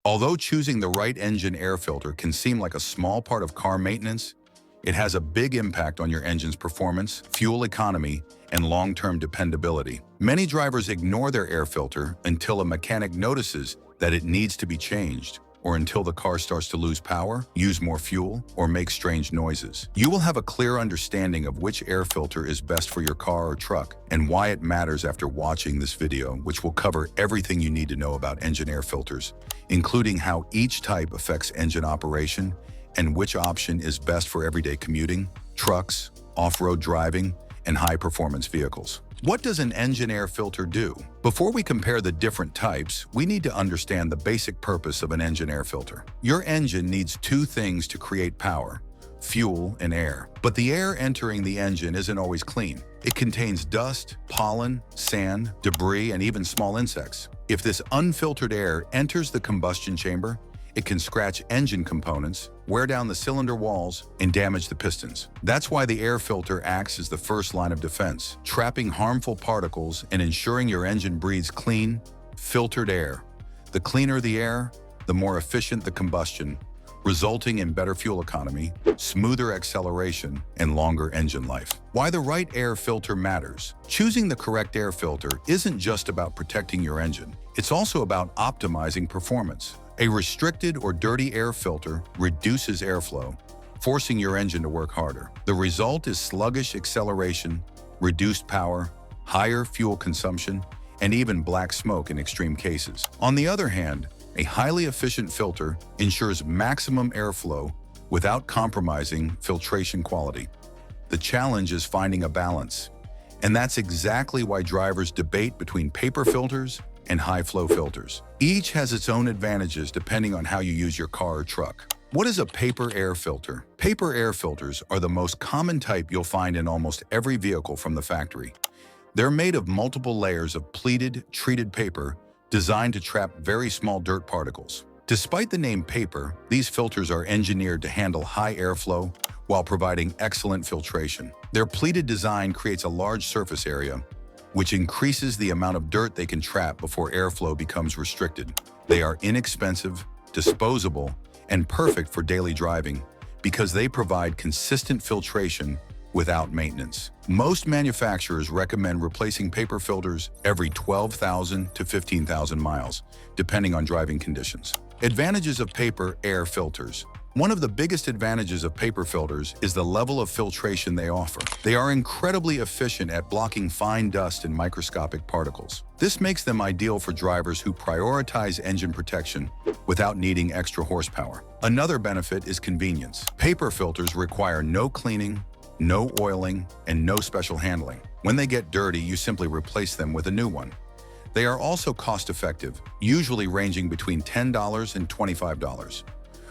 Although choosing the right engine air filter can seem like a small part of car maintenance, it has a big impact on your engine's performance, fuel economy, and long-term dependability. Many drivers ignore their air filter until a mechanic notices that it needs to be changed, or until the car starts to lose power, use more fuel, or make strange noises. You will have a clear understanding of which air filter is best for your car or truck and why it matters after watching this video, which will cover everything you need to know about engine air filters, including how each type affects engine operation and which option is best for everyday commuting, trucks, off-road driving, and high-performance vehicles. What does an engine air filter do? Before we compare the different types, we need to understand the basic purpose of an engine air filter. Your engine needs two things to create power: fuel and air. But the air entering the engine isn't always clean. It contains dust, pollen, sand, debris, and even small insects. If this unfiltered air enters the combustion chamber, it can scratch engine components, wear down the cylinder walls, and damage the pistons. That's why the air filter acts as the first line of defense, trapping harmful particles and ensuring your engine breathes clean, filtered air. The cleaner the air, the more efficient the combustion, resulting in better fuel economy, smoother acceleration, and longer engine life. Why the right air filter matters. Choosing the correct air filter isn't just about protecting your engine. It's also about optimizing performance. A restricted or dirty air filter reduces airflow, forcing your engine to work harder. The result is sluggish acceleration, reduced power, higher fuel consumption, and even black smoke in extreme cases. On the other hand, a highly efficient filter ensures maximum airflow without compromising filtration quality. The challenge is finding a balance, and that's exactly why drivers debate between paper filters and high-flow filters. Each has its own advantages depending on how you use your car or truck. What is a paper air filter? Paper air filters are the most common type you'll find in almost every vehicle from the factory. They're made of multiple layers of pleated, treated paper designed to trap very small dirt particles. Despite the name paper, these filters are engineered to handle high airflow while providing excellent filtration. Their pleated design creates a large surface area, which increases the amount of dirt they can trap before airflow becomes restricted. They are inexpensive, disposable, and perfect for daily driving because they provide consistent filtration without maintenance. Most manufacturers recommend replacing paper filters every 12,000 to 15,000 miles, depending on driving conditions. Advantages of paper air filters. One of the biggest advantages of paper filters is the level of filtration they offer. They are incredibly efficient at blocking fine dust and microscopic particles. This makes them ideal for drivers who prioritize engine protection without needing extra horsepower. Another benefit is convenience. Paper filters require no cleaning, no oiling, and no special handling. When they get dirty, you simply replace them with a new one. They are also cost-effective, usually ranging between $10 and $25.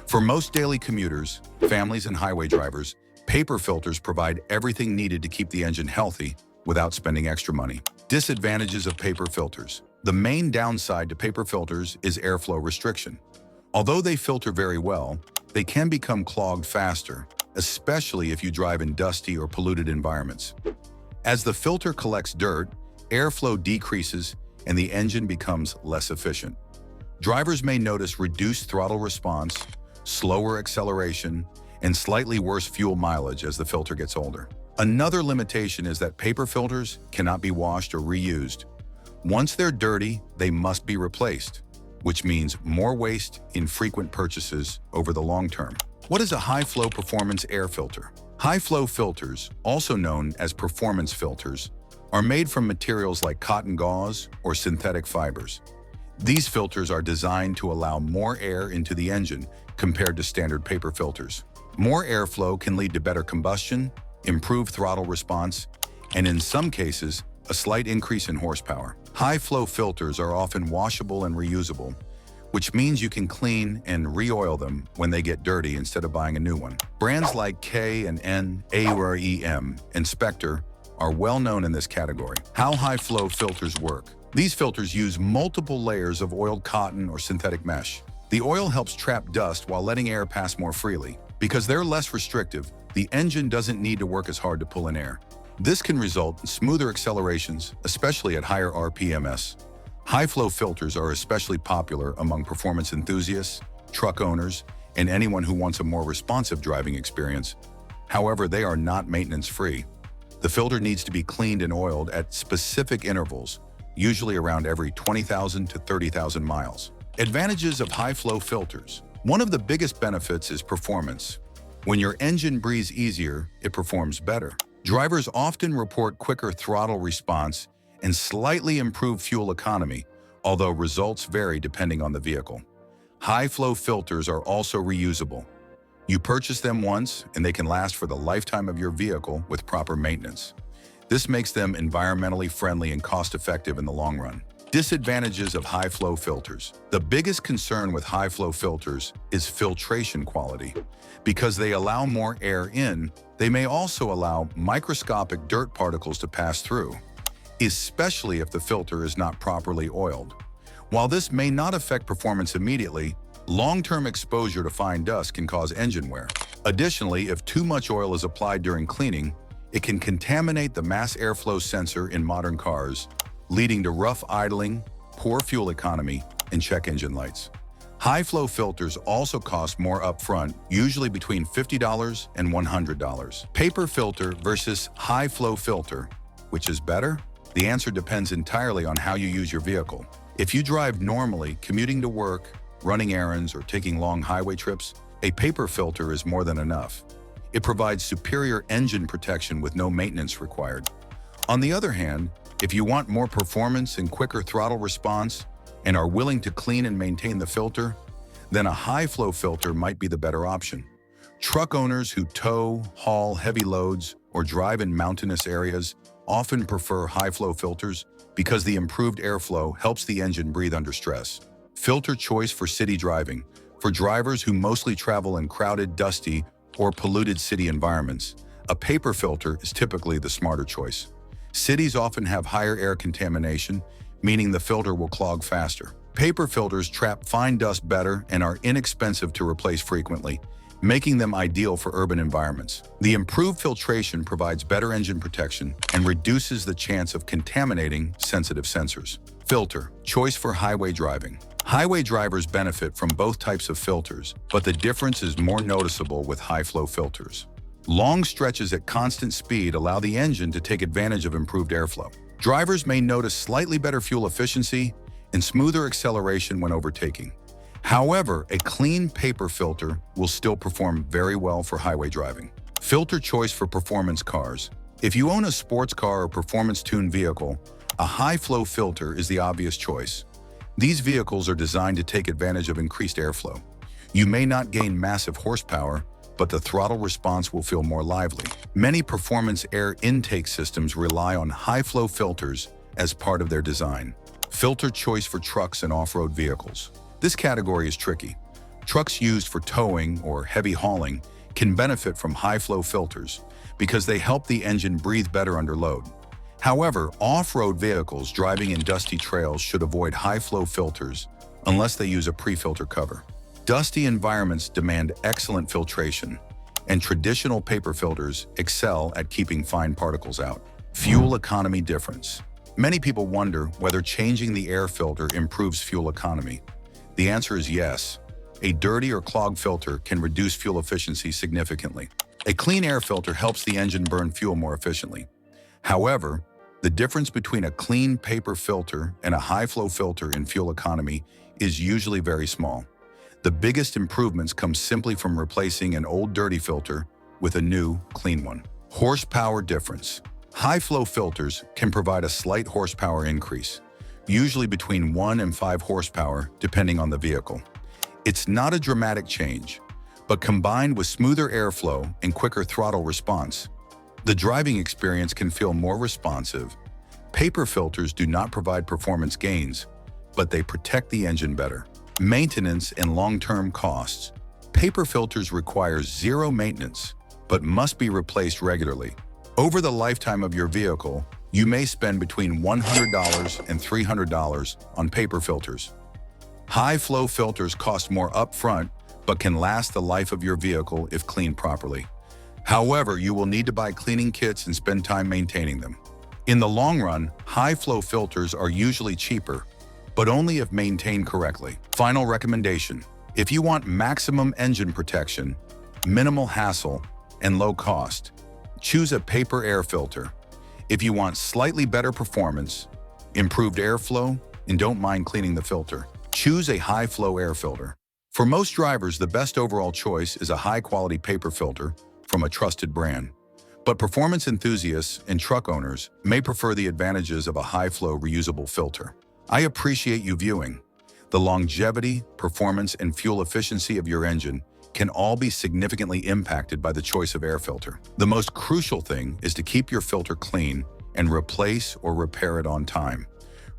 For most daily commuters, families, and highway drivers, paper filters provide everything needed to keep the engine healthy without spending extra money. Disadvantages of paper filters. The main downside to paper filters is airflow restriction. Although they filter very well, they can become clogged faster, especially if you drive in dusty or polluted environments. As the filter collects dirt, airflow decreases and the engine becomes less efficient. Drivers may notice reduced throttle response, slower acceleration, and slightly worse fuel mileage as the filter gets older. Another limitation is that paper filters cannot be washed or reused. Once they're dirty, they must be replaced, which means more waste in frequent purchases over the long term. What is a high-flow performance air filter? High-flow filters, also known as performance filters, are made from materials like cotton gauze or synthetic fibers. These filters are designed to allow more air into the engine compared to standard paper filters. More airflow can lead to better combustion, improved throttle response, and in some cases, a slight increase in horsepower. High-flow filters are often washable and reusable, which means you can clean and re-oil them when they get dirty instead of buying a new one. Brands like K&N, AREM, and Spectre are well known in this category. How high-flow filters work. These filters use multiple layers of oiled cotton or synthetic mesh. The oil helps trap dust while letting air pass more freely. Because they're less restrictive, the engine doesn't need to work as hard to pull in air. This can result in smoother accelerations, especially at higher RPMs. High-flow filters are especially popular among performance enthusiasts, truck owners, and anyone who wants a more responsive driving experience. However, they are not maintenance-free. The filter needs to be cleaned and oiled at specific intervals, usually around every 20,000 to 30,000 miles. Advantages of high-flow filters. One of the biggest benefits is performance. When your engine breathes easier, it performs better. Drivers often report quicker throttle response and slightly improved fuel economy, although results vary depending on the vehicle. High-flow filters are also reusable. You purchase them once, and they can last for the lifetime of your vehicle with proper maintenance. This makes them environmentally friendly and cost-effective in the long run. Disadvantages of high-flow filters. The biggest concern with high-flow filters is filtration quality. Because they allow more air in, they may also allow microscopic dirt particles to pass through, especially if the filter is not properly oiled. While this may not affect performance immediately, long-term exposure to fine dust can cause engine wear. Additionally, if too much oil is applied during cleaning, it can contaminate the mass airflow sensor in modern cars, leading to rough idling, poor fuel economy, and check engine lights. High-flow filters also cost more upfront, usually between $50 and $100. Paper filter versus high-flow filter, which is better? The answer depends entirely on how you use your vehicle. If you drive normally, commuting to work, running errands, or taking long highway trips, a paper filter is more than enough. It provides superior engine protection with no maintenance required. On the other hand, if you want more performance and quicker throttle response and are willing to clean and maintain the filter, then a high-flow filter might be the better option. Truck owners who tow, haul heavy loads, or drive in mountainous areas often prefer high-flow filters because the improved airflow helps the engine breathe under stress. Filter choice for city driving. For drivers who mostly travel in crowded, dusty, or polluted city environments, a paper filter is typically the smarter choice. Cities often have higher air contamination, meaning the filter will clog faster. Paper filters trap fine dust better and are inexpensive to replace frequently, making them ideal for urban environments. The improved filtration provides better engine protection and reduces the chance of contaminating sensitive sensors. Filter choice for highway driving. Highway drivers benefit from both types of filters, but the difference is more noticeable with high-flow filters. Long stretches at constant speed allow the engine to take advantage of improved airflow. Drivers may notice slightly better fuel efficiency and smoother acceleration when overtaking. However, a clean paper filter will still perform very well for highway driving. Filter choice for performance cars. If you own a sports car or performance-tuned vehicle, a high-flow filter is the obvious choice. These vehicles are designed to take advantage of increased airflow. You may not gain massive horsepower, but the throttle response will feel more lively. Many performance air intake systems rely on high-flow filters as part of their design. Filter choice for trucks and off-road vehicles. This category is tricky. Trucks used for towing or heavy hauling can benefit from high-flow filters because they help the engine breathe better under load. However, off-road vehicles driving in dusty trails should avoid high-flow filters unless they use a pre-filter cover. Dusty environments demand excellent filtration, and traditional paper filters excel at keeping fine particles out. Fuel economy difference. Many people wonder whether changing the air filter improves fuel economy. The answer is yes. A dirty or clogged filter can reduce fuel efficiency significantly. A clean air filter helps the engine burn fuel more efficiently. However, the difference between a clean paper filter and a high-flow filter in fuel economy is usually very small. The biggest improvements come simply from replacing an old dirty filter with a new, clean one. Horsepower difference. High-flow filters can provide a slight horsepower increase, usually between 1 and 5 horsepower, depending on the vehicle. It's not a dramatic change, but combined with smoother airflow and quicker throttle response, the driving experience can feel more responsive. Paper filters do not provide performance gains, but they protect the engine better. Maintenance and long-term costs. Paper filters require zero maintenance, but must be replaced regularly. Over the lifetime of your vehicle, you may spend between $100 and $300 on paper filters. High-flow filters cost more upfront, but can last the life of your vehicle if cleaned properly. However, you will need to buy cleaning kits and spend time maintaining them. In the long run, high-flow filters are usually cheaper, but only if maintained correctly. Final recommendation: if you want maximum engine protection, minimal hassle, and low cost, choose a paper air filter. If you want slightly better performance, improved airflow, and don't mind cleaning the filter, choose a high-flow air filter. For most drivers, the best overall choice is a high-quality paper filter from a trusted brand. But performance enthusiasts and truck owners may prefer the advantages of a high-flow reusable filter. I appreciate you viewing. The longevity, performance, and fuel efficiency of your engine can all be significantly impacted by the choice of air filter. The most crucial thing is to keep your filter clean and replace or repair it on time,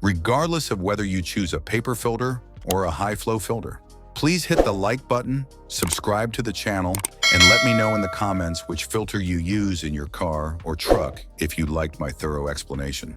regardless of whether you choose a paper filter or a high-flow filter. Please hit the like button, subscribe to the channel, and let me know in the comments which filter you use in your car or truck if you liked my thorough explanation.